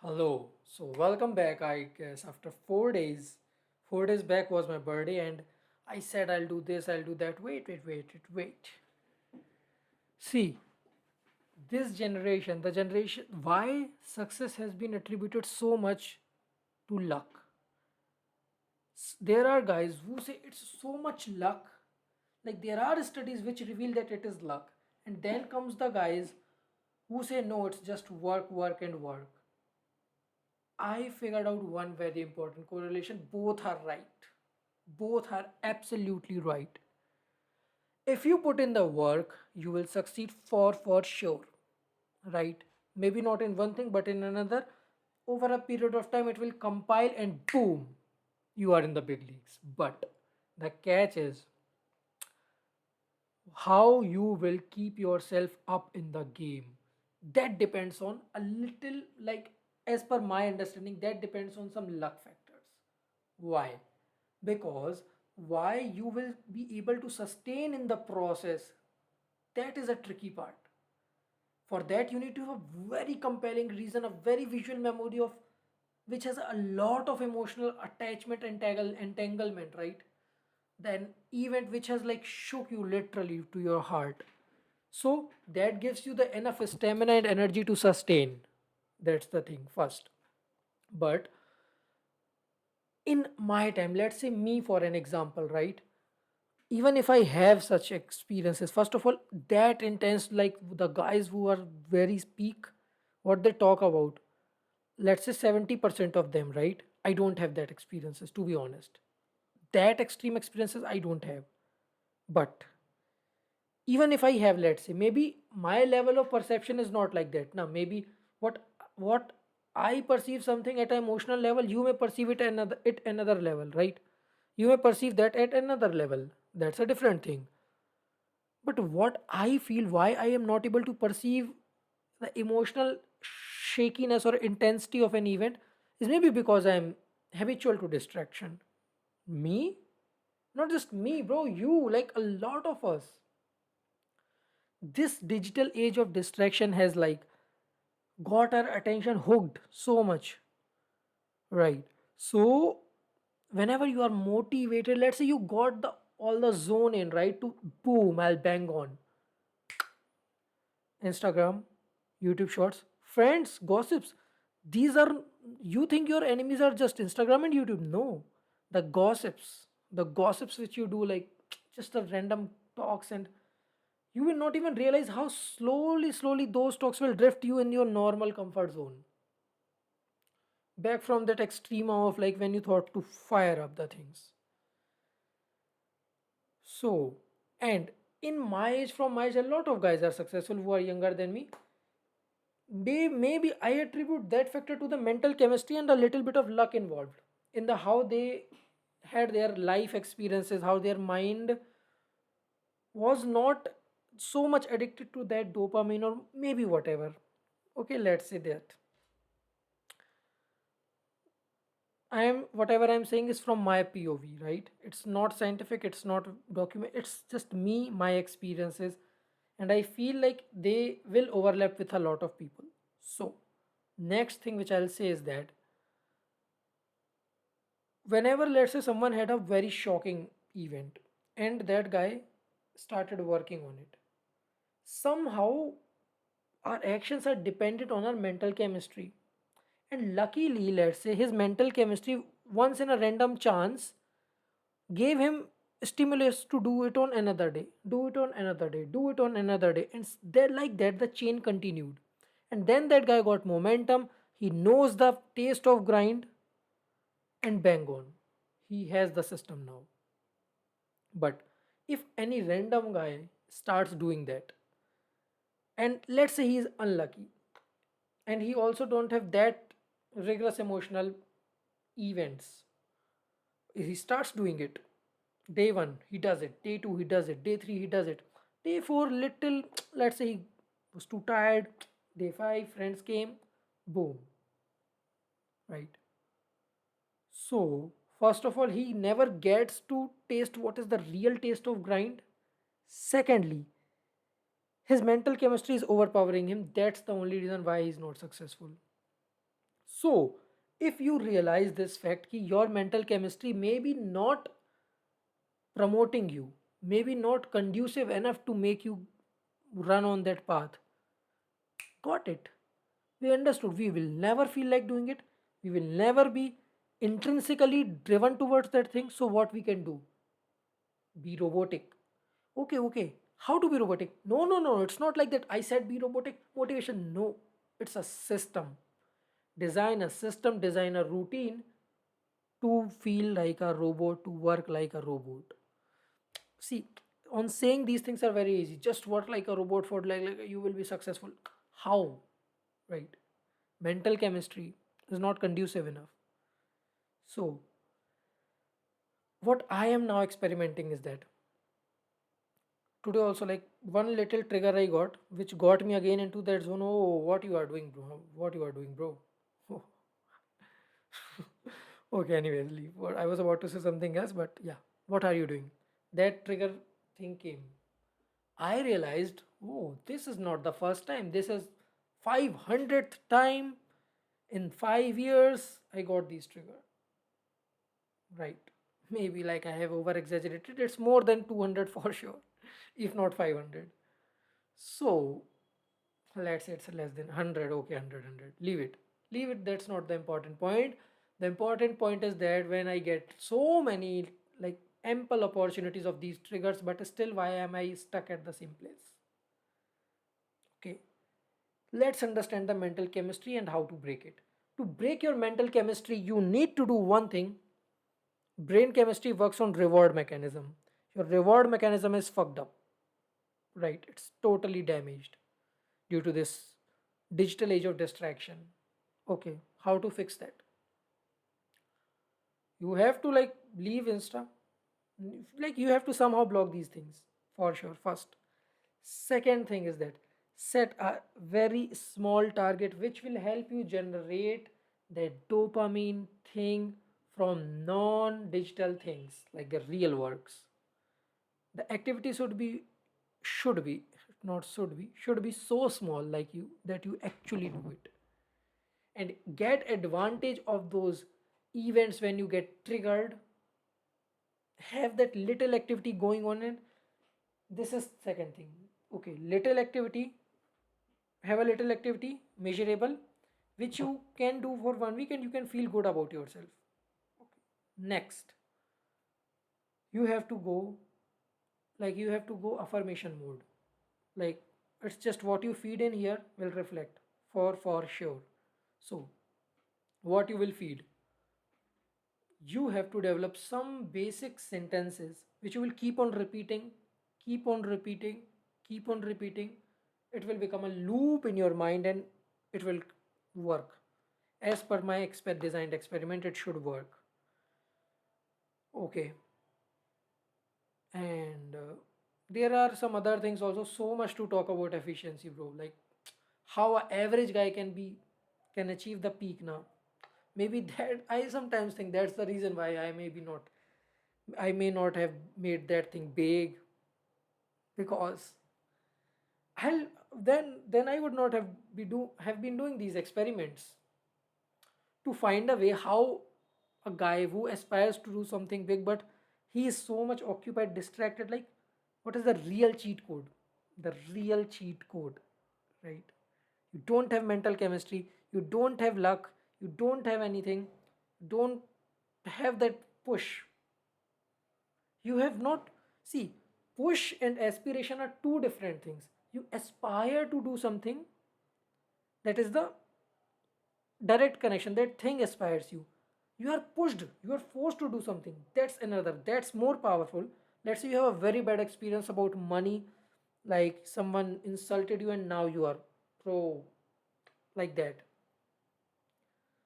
Hello. So welcome back. I guess after 4 days, 4 days back was my birthday, and I said I'll do this, I'll do that. Wait. See, this generation, the generation, why success has been attributed so much to luck. There are guys who say it's so much luck. Like there are studies which reveal that it is luck, and then comes the guys who say no, it's just work. I figured out one very important correlation. Both are right. Both are absolutely right. If you put in the work, you will succeed for sure. Right? Maybe not in one thing, but in another. Over a period of time, it will compile and boom, you are in the big leagues. But the catch is how you will keep yourself up in the game. That depends on a little, like, as per my understanding, that depends on some luck factors. Why? Because why you will be able to sustain in the process, that is a tricky part. For that, you need to have a very compelling reason, a very visual memory of which has a lot of emotional attachment and entanglement, right? Then event which has like shook you literally to your heart. So that gives you the enough stamina and energy to sustain. That's the thing first. But in my time, let's say me for an example, right? Even if I have such experiences, first of all, that intense, like the guys who are very peak, what they talk about, let's say 70% of them, right? I don't have that experiences, to be honest. That extreme experiences I don't have. But even if I have, let's say, maybe my level of perception is not like that. Now maybe what I perceive something at an emotional level, you may perceive it another level, right? You may perceive that at another level. That's a different thing. But what I feel, why I am not able to perceive the emotional shakiness or intensity of an event, is maybe because I am habitual to distraction. Me, not just me, bro, you, like a lot of us. This digital age of distraction has like got our attention hooked so much, right? So whenever you are motivated, let's say you got the all the zone in, right, to boom, I'll bang on Instagram, YouTube shorts, friends, gossips. These are, you think your enemies are just Instagram and YouTube. No, the gossips which you do, like just the random talks, and you will not even realize how slowly those talks will drift you in your normal comfort zone. Back from that extreme of like when you thought to fire up the things. So, and in my age, from my age, a lot of guys are successful who are younger than me. Maybe I attribute that factor to the mental chemistry and a little bit of luck involved in the how they had their life experiences, how their mind was not so much addicted to that dopamine or maybe whatever. Okay, let's say that. I am whatever I'm saying is from my POV, right? It's not scientific, it's not document, it's just me, my experiences, and I feel like they will overlap with a lot of people. So, next thing which I'll say is that whenever, let's say, someone had a very shocking event and that guy started working on it, somehow our actions are dependent on our mental chemistry. And luckily, let's say, his mental chemistry, once in a random chance, gave him stimulus to do it on another day, do it on another day, do it on another day, and then like that the chain continued. And then that guy got momentum, he knows the taste of grind, and bang on, he has the system now. But if any random guy starts doing that, and let's say he's unlucky, and he also don't have that rigorous emotional events, he starts doing it. Day one he does it, day two he does it, day three he does it, day four little, let's say he was too tired, day five friends came, boom, right? So first of all, he never gets to taste what is the real taste of grind. Secondly, his mental chemistry is overpowering him. That's the only reason why he's not successful. So if you realize this fact कि your mental chemistry may be not promoting you, maybe not conducive enough to make you run on that path, got it. We understood we will never feel like doing it, we will never be intrinsically driven towards that thing. So what we can do? Be robotic. Okay, okay, how to be robotic? No, no, no, it's not like that. I said be robotic motivation, no. It's a system. Design a system, design a routine to feel like a robot, to work like a robot. See, on saying these things are very easy, just work like a robot for like you will be successful. How? Right? Mental chemistry is not conducive enough. So what I am now experimenting is that today also, like, one little trigger I got which got me again into that zone. Oh, what you are doing, bro? What you are doing, bro? Oh. Okay, anyways, leave. What I was about to say something else, but yeah, what are you doing? That trigger thing came. I realized, oh, this is not the first time. This is 500th time in 5 years I got these trigger. Right. Maybe like I have over exaggerated. It's more than 200 for sure, if not 500. So let's say it's less than 100. Okay, 100. Leave it. Leave it. That's not the important point. The important point is that when I get so many, like, ample opportunities of these triggers, but still, why am I stuck at the same place? Okay. Let's understand the mental chemistry and how to break it. To break your mental chemistry, you need to do one thing. Brain chemistry works on reward mechanism. Your reward mechanism is fucked up, right? It's totally damaged due to this digital age of distraction. Okay, how to fix that? You have to, like, leave Insta. Like, you have to somehow block these things for sure. First, second thing is that set a very small target which will help you generate that dopamine thing from non-digital things like the real works. The activity should be not should be so small, like you, that you actually do it and get advantage of those events. When you get triggered, have that little activity going on. And this is second thing. Okay, little activity, have a little activity measurable which you can do for 1 week and you can feel good about yourself. Okay. Next, you have to go, like, you have to go affirmation mode. Like, it's just what you feed in here will reflect for sure. So what you will feed, you have to develop some basic sentences which you will keep on repeating, keep on repeating, keep on repeating. It will become a loop in your mind and it will work. As per my designed experiment, it should work. Okay. And there are some other things also. So much to talk about efficiency, bro. Like, how a average guy can achieve the peak now. Maybe that, I sometimes think that's the reason why I may not have made that thing big, because I'll then I would not have been doing these experiments to find a way how a guy who aspires to do something big, but he is so much occupied, distracted. Like, what is the real cheat code? The real cheat code, right? You don't have mental chemistry, you don't have luck, you don't have anything, don't have that push. You have not, see, push and aspiration are two different things. You aspire to do something, that is the direct connection, that thing aspires you. You are pushed, you are forced to do something, that's another, that's more powerful. Let's say you have a very bad experience about money, like someone insulted you and now you are pro, like that.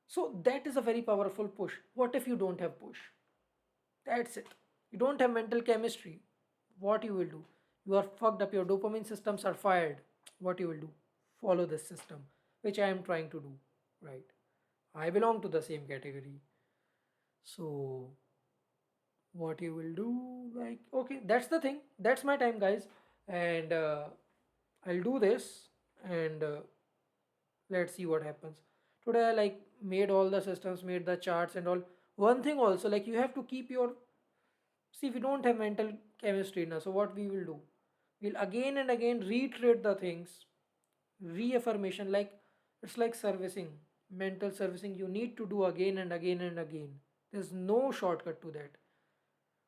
So that is a very powerful push. What if you don't have push? That's it. You don't have mental chemistry. What you will do? You are fucked up. Your dopamine systems are fired. What you will do? Follow this system, which I am trying to do. Right. I belong to the same category. So what you will do? Like, okay, that's the thing. That's my time, guys, and I'll do this, and let's see what happens. Today I like made all the systems, made the charts and all. One thing also, like you have to keep your, see, we don't have mental chemistry now, so what we will do, we'll again and again reiterate the things, reaffirmation, like it's like servicing, mental servicing you need to do again and again and again. There's no shortcut to that.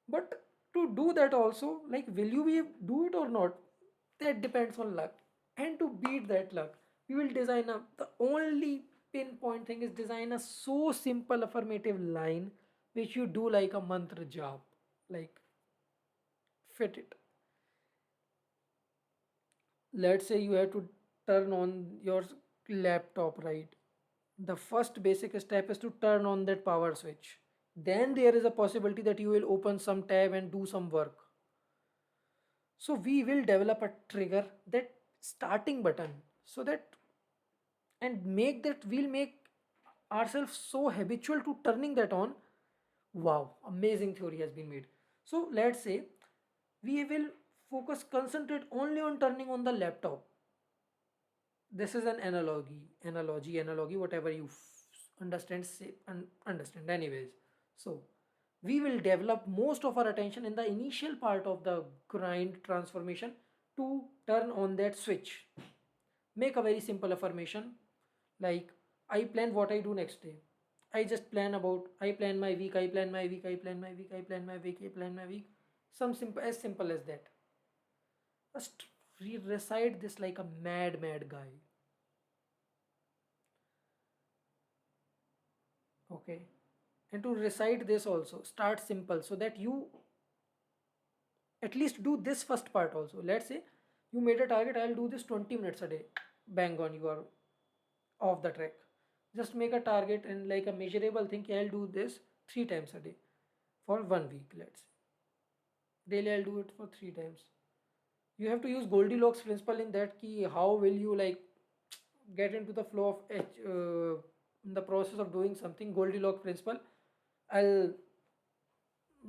But to do that also, like, will you be do it or not? That depends on luck. And to beat that luck, we will design a, the only pinpoint thing is design a so simple affirmative line which you do like a mantra job. Like, fit it. Let's say you have to turn on your laptop, right? The first basic step is to turn on that power switch. Then there is a possibility that you will open some tab and do some work. So we will develop a trigger, that starting button, so that, and make that, we'll make ourselves so habitual to turning that on. Wow, amazing theory has been made. So let's say we will concentrate only on turning on the laptop. This is an analogy, whatever you understand, say, understand anyways. So we will develop most of our attention in the initial part of the grind transformation to turn on that switch. Make a very simple affirmation, like, I plan what I do next day. I just plan about, I plan my week, I plan my week, I plan my week, I plan my week, I plan my week. Some simple as that. Just recite this like a mad guy. Okay. And to recite this also, start simple so that you at least do this first part also. Let's say you made a target, I'll do this 20 minutes a day. Bang on, you are off the track. Just make a target and like a measurable thing. I'll do this 3 times a day for 1 week. Let's say daily I'll do it for 3 times. You have to use Goldilocks principle in that key. How will you like get into the flow of in the process of doing something? Goldilocks principle. I'll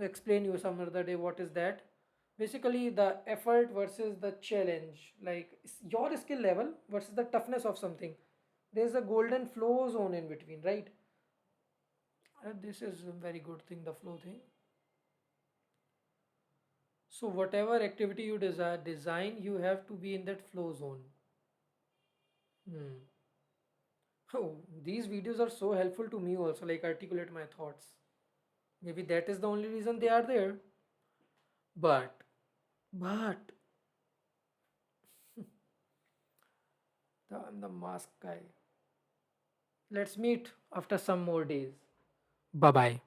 explain you some other day what is that. Basically, the effort versus the challenge, like your skill level versus the toughness of something. There's a golden flow zone in between, right? This is a very good thing, the flow thing. So whatever activity you desire design, you have to be in that flow zone. Hmm. Oh, these videos are so helpful to me also, like articulate my thoughts. Maybe that is the only reason they are there. But I'm the mask guy. Let's meet after some more days. Bye bye.